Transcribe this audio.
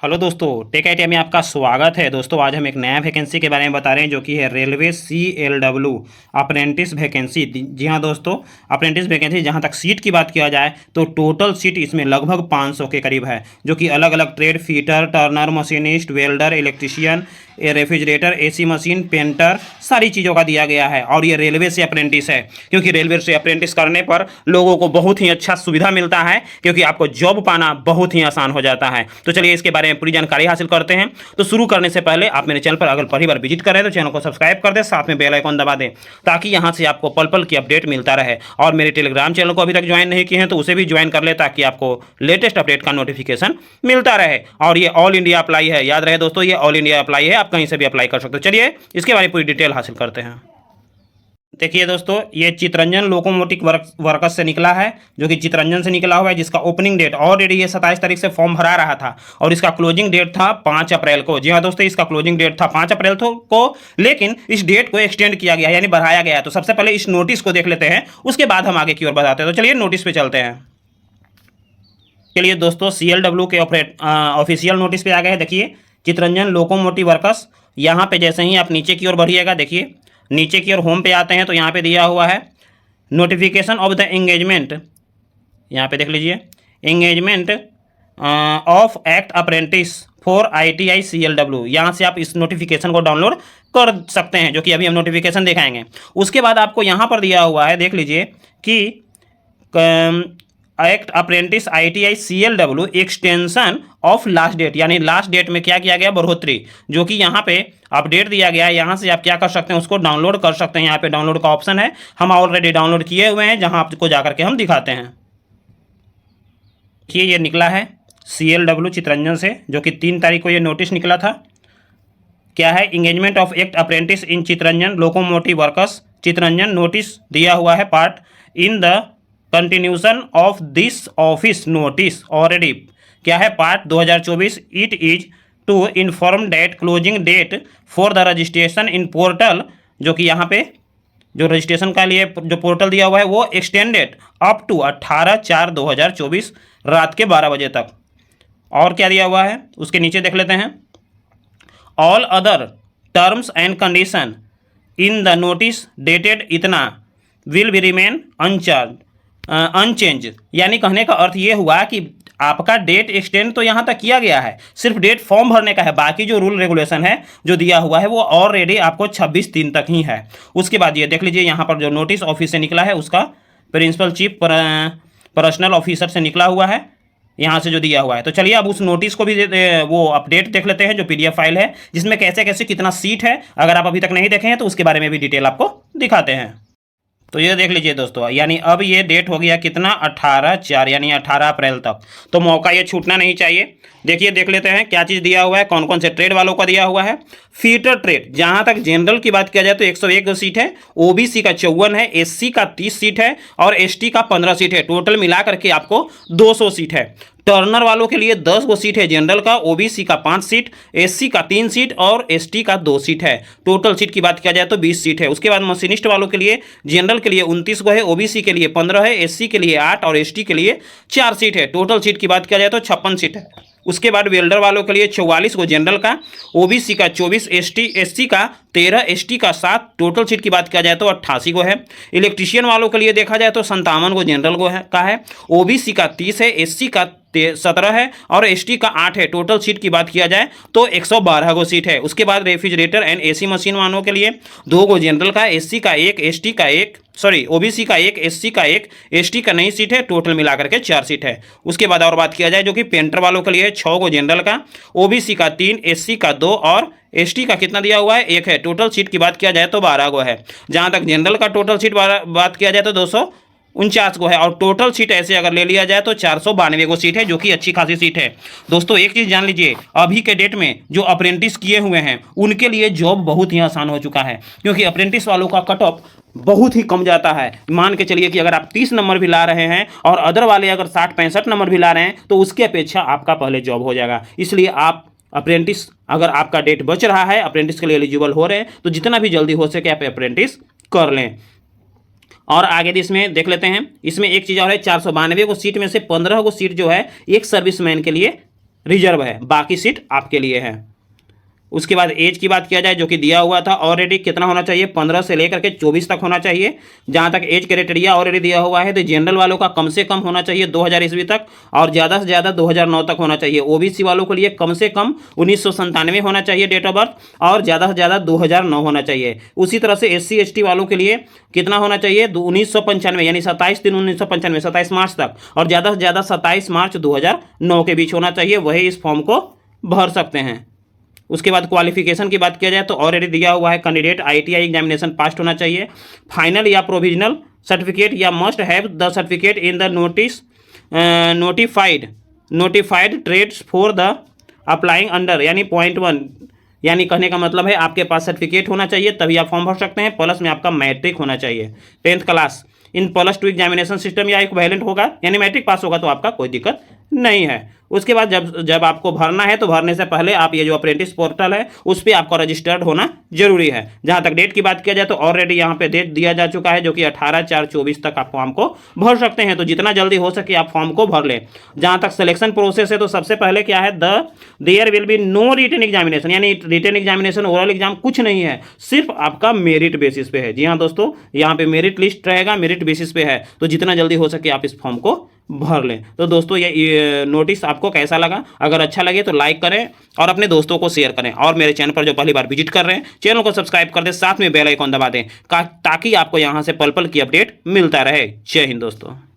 Hello दोस्तों, take IT में आपका स्वागत है। दोस्तों आज हम एक नया वैकेंसी के बारे में बता रहे हैं जो कि है रेलवे CLW अप्रेंटिस वैकेंसी। जी हाँ दोस्तों, अप्रेंटिस वैकेंसी। जहाँ तक सीट की बात किया जाए तो टोटल सीट इसमें लगभग 500 के करीब है, जो कि अलग अलग trade, fitter, Turner, machinist, welder, electrician, refrigerator, AC machine, painter, सारी चीज़ों का दिया गया है। और ये रेलवे से अप्रेंटिस है, क्योंकि रेलवे से अप्रेंटिस करने पर लोगों को बहुत ही अच्छा सुविधा मिलता है, क्योंकि आपको जॉब पाना बहुत ही आसान हो जाता है। तो चलिए इसके बारे में पूरी जानकारी हासिल करते हैं। तो शुरू करने से पहले आप मेरे चैनल पर अगर पहली बार विजिट करें तो चैनल को सब्सक्राइब कर दें, साथ में बेल आइकन दबा दें, ताकि यहाँ से आपको पल पल की अपडेट मिलता रहे। और मेरे टेलीग्राम चैनल को अभी तक ज्वाइन नहीं किए हैं तो उसे भी ज्वाइन कर ले, ताकि आपको लेटेस्ट अपडेट का नोटिफिकेशन मिलता रहे। और ये ऑल इंडिया अप्लाई है, याद रहे दोस्तों, ये ऑल इंडिया अप्लाई है, आप कहीं से भी अप्लाई कर सकते हो। चलिए इसके बारे में पूरी डिटेल हासिल करते हैं। देखिए दोस्तों, ये चितरंजन लोकोमोटिव वर्कर्स से निकला है, जो कि चितरंजन से निकला हुआ है, जिसका ओपनिंग डेट ऑलरेडी ये 27 तारीख से फॉर्म भरा रहा था और इसका क्लोजिंग डेट था 5 अप्रैल को। जी हाँ दोस्तों, इसका क्लोजिंग डेट था 5 अप्रैल को, लेकिन इस डेट को एक्सटेंड किया गया, यानी बढ़ाया गया है। तो सबसे पहले इस नोटिस को देख लेते हैं, उसके बाद हम आगे की ओर बढ़ाते हैं। तो चलिए नोटिस पे चलते हैं। चलिए दोस्तों, CLW के ऑफिशियल नोटिस पे आ गए हैं। देखिए, चितरंजन लोकोमोटिव वर्कर्स। यहाँ पे जैसे ही आप नीचे की ओर बढ़िएगा, देखिए नीचे की ओर होम पे आते हैं तो यहाँ पे दिया हुआ है नोटिफिकेशन ऑफ द एंगेजमेंट। यहाँ पे देख लीजिए, engagement of act apprentice for ITI CLW। यहाँ से आप इस नोटिफिकेशन को डाउनलोड कर सकते हैं, जो कि अभी हम नोटिफिकेशन दिखाएंगे। उसके बाद आपको यहाँ पर दिया हुआ है, देख लीजिए कि act apprentice ITI CLW extension of last date, यानी लास्ट डेट में क्या किया गया, बढ़ोतरी, जो कि यहाँ पे अपडेट दिया गया है। यहाँ से आप क्या कर सकते हैं, उसको डाउनलोड कर सकते हैं। यहाँ पे डाउनलोड का ऑप्शन है, हम ऑलरेडी डाउनलोड किए हुए हैं, जहाँ आपको जाकर के हम दिखाते हैं। देखिए ये निकला है CLW चितरंजन से, जो कि 3 तारीख को ये नोटिस निकला था। क्या है, engagement of act apprentice in Chittaranjan locomotive workers Chittaranjan. Notice दिया हुआ है part in the continuation of this office notice already. क्या है, part 2024। It is to inform date closing date for the registration in portal, जो कि यहाँ पे जो रजिस्ट्रेशन का लिए जो पोर्टल दिया हुआ है वो एक्सटेंडेड अप टू 18/4/2024 रात के 12 बजे तक। और क्या दिया हुआ है उसके नीचे देख लेते हैं। All other terms and condition in the notice dated इतना विल बी रिमेन अनचेंज। यानी कहने का अर्थ ये हुआ कि आपका डेट एक्सटेंड तो यहाँ तक किया गया है, सिर्फ डेट फॉर्म भरने का है। बाकी जो रूल रेगुलेशन है जो दिया हुआ है वो ऑलरेडी आपको 26/3 तक ही है। उसके बाद ये देख लीजिए, यहाँ पर जो नोटिस ऑफिस से निकला है उसका प्रिंसिपल चीफ पर्सनल ऑफिसर से निकला हुआ है, यहाँ से जो दिया हुआ है। तो चलिए अब उस नोटिस को भी वो अपडेट देख लेते हैं, जो PDF फाइल है, जिसमें कैसे कैसे कितना सीट है। अगर आप अभी तक नहीं देखे हैं तो उसके बारे में भी डिटेल आपको दिखाते हैं। तो ये देख लीजिए दोस्तों, यानी अब ये डेट हो गया कितना, 18/4, यानी 18 अप्रैल तक। तो मौका ये छूटना नहीं चाहिए। देखिए देख लेते हैं क्या चीज़ दिया हुआ है, कौन कौन से ट्रेड वालों का दिया हुआ है। फीटर ट्रेड, जहाँ तक जनरल की बात किया जाए तो 101 सीट है, OBC का 54 है, SC का 30 सीट है और ST का 15 सीट है। टोटल मिला करके आपको 200 सीट है। टर्नर वालों के लिए 10 गो सीट है, जनरल का, OBC का 5 सीट, SC का 3 सीट और ST का 2 सीट है। टोटल सीट की बात किया जाए तो 20 सीट है। उसके बाद मशीनिस्ट वालों के लिए जनरल के लिए 29 गो है, OBC के लिए 15 है, SC के लिए 8 और ST के लिए 4 सीट है। टोटल सीट की बात किया जाए तो 56 सीट है। उसके बाद वेल्डर वालों के लिए 44 गो जनरल का, OBC का 24, SC का 13, ST का 7। टोटल सीट की बात किया जाए तो 88 गो है। इलेक्ट्रीशियन वालों के लिए देखा जाए तो 57 गो जनरल का है, OBC का 30 है, SC का 17 है और ST का 8 है। टोटल सीट की बात किया जाए तो 112 गो सीट है। उसके बाद रेफ्रिजरेटर एंड AC मशीन वालों के लिए 2 गो जनरल का, SC का 1, ST का 1, OBC का 1, SC का 1, ST का नई सीट है। टोटल मिलाकर के 4 सीट है। उसके बाद और बात किया जाए जो कि पेंटर वालों के लिए 6 गो जनरल का, OBC का 3, SC का 2 और ST का कितना दिया हुआ है, 1 है। टोटल सीट की बात किया जाए तो 12 गो है। जहाँ तक जनरल का टोटल सीट बात किया जाए तो 249 गो है और टोटल सीट ऐसे अगर ले लिया जाए तो 492 गो सीट है, जो कि अच्छी खासी सीट है। दोस्तों एक चीज़ जान लीजिए, अभी के डेट में जो अप्रेंटिस किए हुए हैं उनके लिए जॉब बहुत ही आसान हो चुका है, क्योंकि अप्रेंटिस वालों का कट ऑफ बहुत ही कम जाता है। मान के चलिए कि अगर आप 30 नंबर भी ला रहे हैं और अदर वाले अगर 60-65 नंबर भी ला रहे हैं तो उसकी अपेक्षा आपका पहले जॉब हो जाएगा। इसलिए आप अप्रेंटिस, अगर आपका डेट बच रहा है, अप्रेंटिस के लिए एलिजिबल हो रहे हैं, तो जितना भी जल्दी हो सके आप अप्रेंटिस कर लें। और आगे इसमें देख लेते हैं, इसमें एक चीज़ और है, 492 को सीट में से 15 को सीट जो है एक सर्विसमैन के लिए रिजर्व है, बाकी सीट आपके लिए है। उसके बाद एज की बात किया जाए जो कि दिया हुआ था ऑलरेडी, कितना होना चाहिए, 15 से लेकर के 24 तक होना चाहिए। जहां तक एज क्राइटेरिया ऑलरेडी दिया हुआ है, तो जनरल वालों का कम से कम होना चाहिए 2000 ईस्वी तक और ज़्यादा से ज़्यादा 2009 तक होना चाहिए। ओबीसी वालों के लिए कम से कम 1997 होना चाहिए डेट ऑफ बर्थ और ज़्यादा से ज़्यादा 2009 होना चाहिए। उसी तरह से SC ST वालों के लिए कितना होना चाहिए, 1995 यानी 27/3/1995, 27 मार्च तक और ज़्यादा से ज़्यादा 27 मार्च 2009 के बीच होना चाहिए, वही इस फॉर्म को भर सकते हैं। उसके बाद क्वालिफिकेशन की बात किया जाए तो ऑलरेडी दिया हुआ है, कैंडिडेट ITI एग्जामिनेशन पास होना चाहिए, फाइनल या प्रोविजनल सर्टिफिकेट या must have the certificate in the notified trades for the applying under, यानी .1, यानी कहने का मतलब है आपके पास सर्टिफिकेट होना चाहिए तभी आप फॉर्म भर सकते हैं, प्लस में आपका मैट्रिक होना चाहिए, 10th class in +2 examination system या इक्विवेलेंट होगा, यानी मैट्रिक पास होगा तो आपका कोई दिक्कत नहीं है। उसके बाद जब आपको भरना है तो भरने से पहले आप ये जो अप्रेंटिस पोर्टल है उस पर आपका रजिस्टर्ड होना जरूरी है। जहां तक डेट की बात किया जाए तो ऑलरेडी यहाँ पे डेट दिया जा चुका है जो कि 18/4/24 तक आप फॉर्म को भर सकते हैं, तो जितना जल्दी हो सके आप फॉर्म को भर लें। जहां तक सिलेक्शन प्रोसेस है तो सबसे पहले क्या है, there will be no written examination, यानी रिटन एग्जामिनेशन ओरल एग्जाम कुछ नहीं है, सिर्फ आपका मेरिट बेसिस पे है। जी हाँ दोस्तों, यहाँ पे मेरिट लिस्ट रहेगा, मेरिट बेसिस पे है, तो जितना जल्दी हो सके आप इस फॉर्म को भर लें। तो दोस्तों ये नोटिस आपको कैसा लगा, अगर अच्छा लगे तो लाइक करें और अपने दोस्तों को शेयर करें, और मेरे चैनल पर जो पहली बार विजिट कर रहे हैं चैनल को सब्सक्राइब कर दें, साथ में बेल आइकॉन दबा दें ताकि आपको यहाँ से पल पल की अपडेट मिलता रहे। जय हिंद दोस्तों।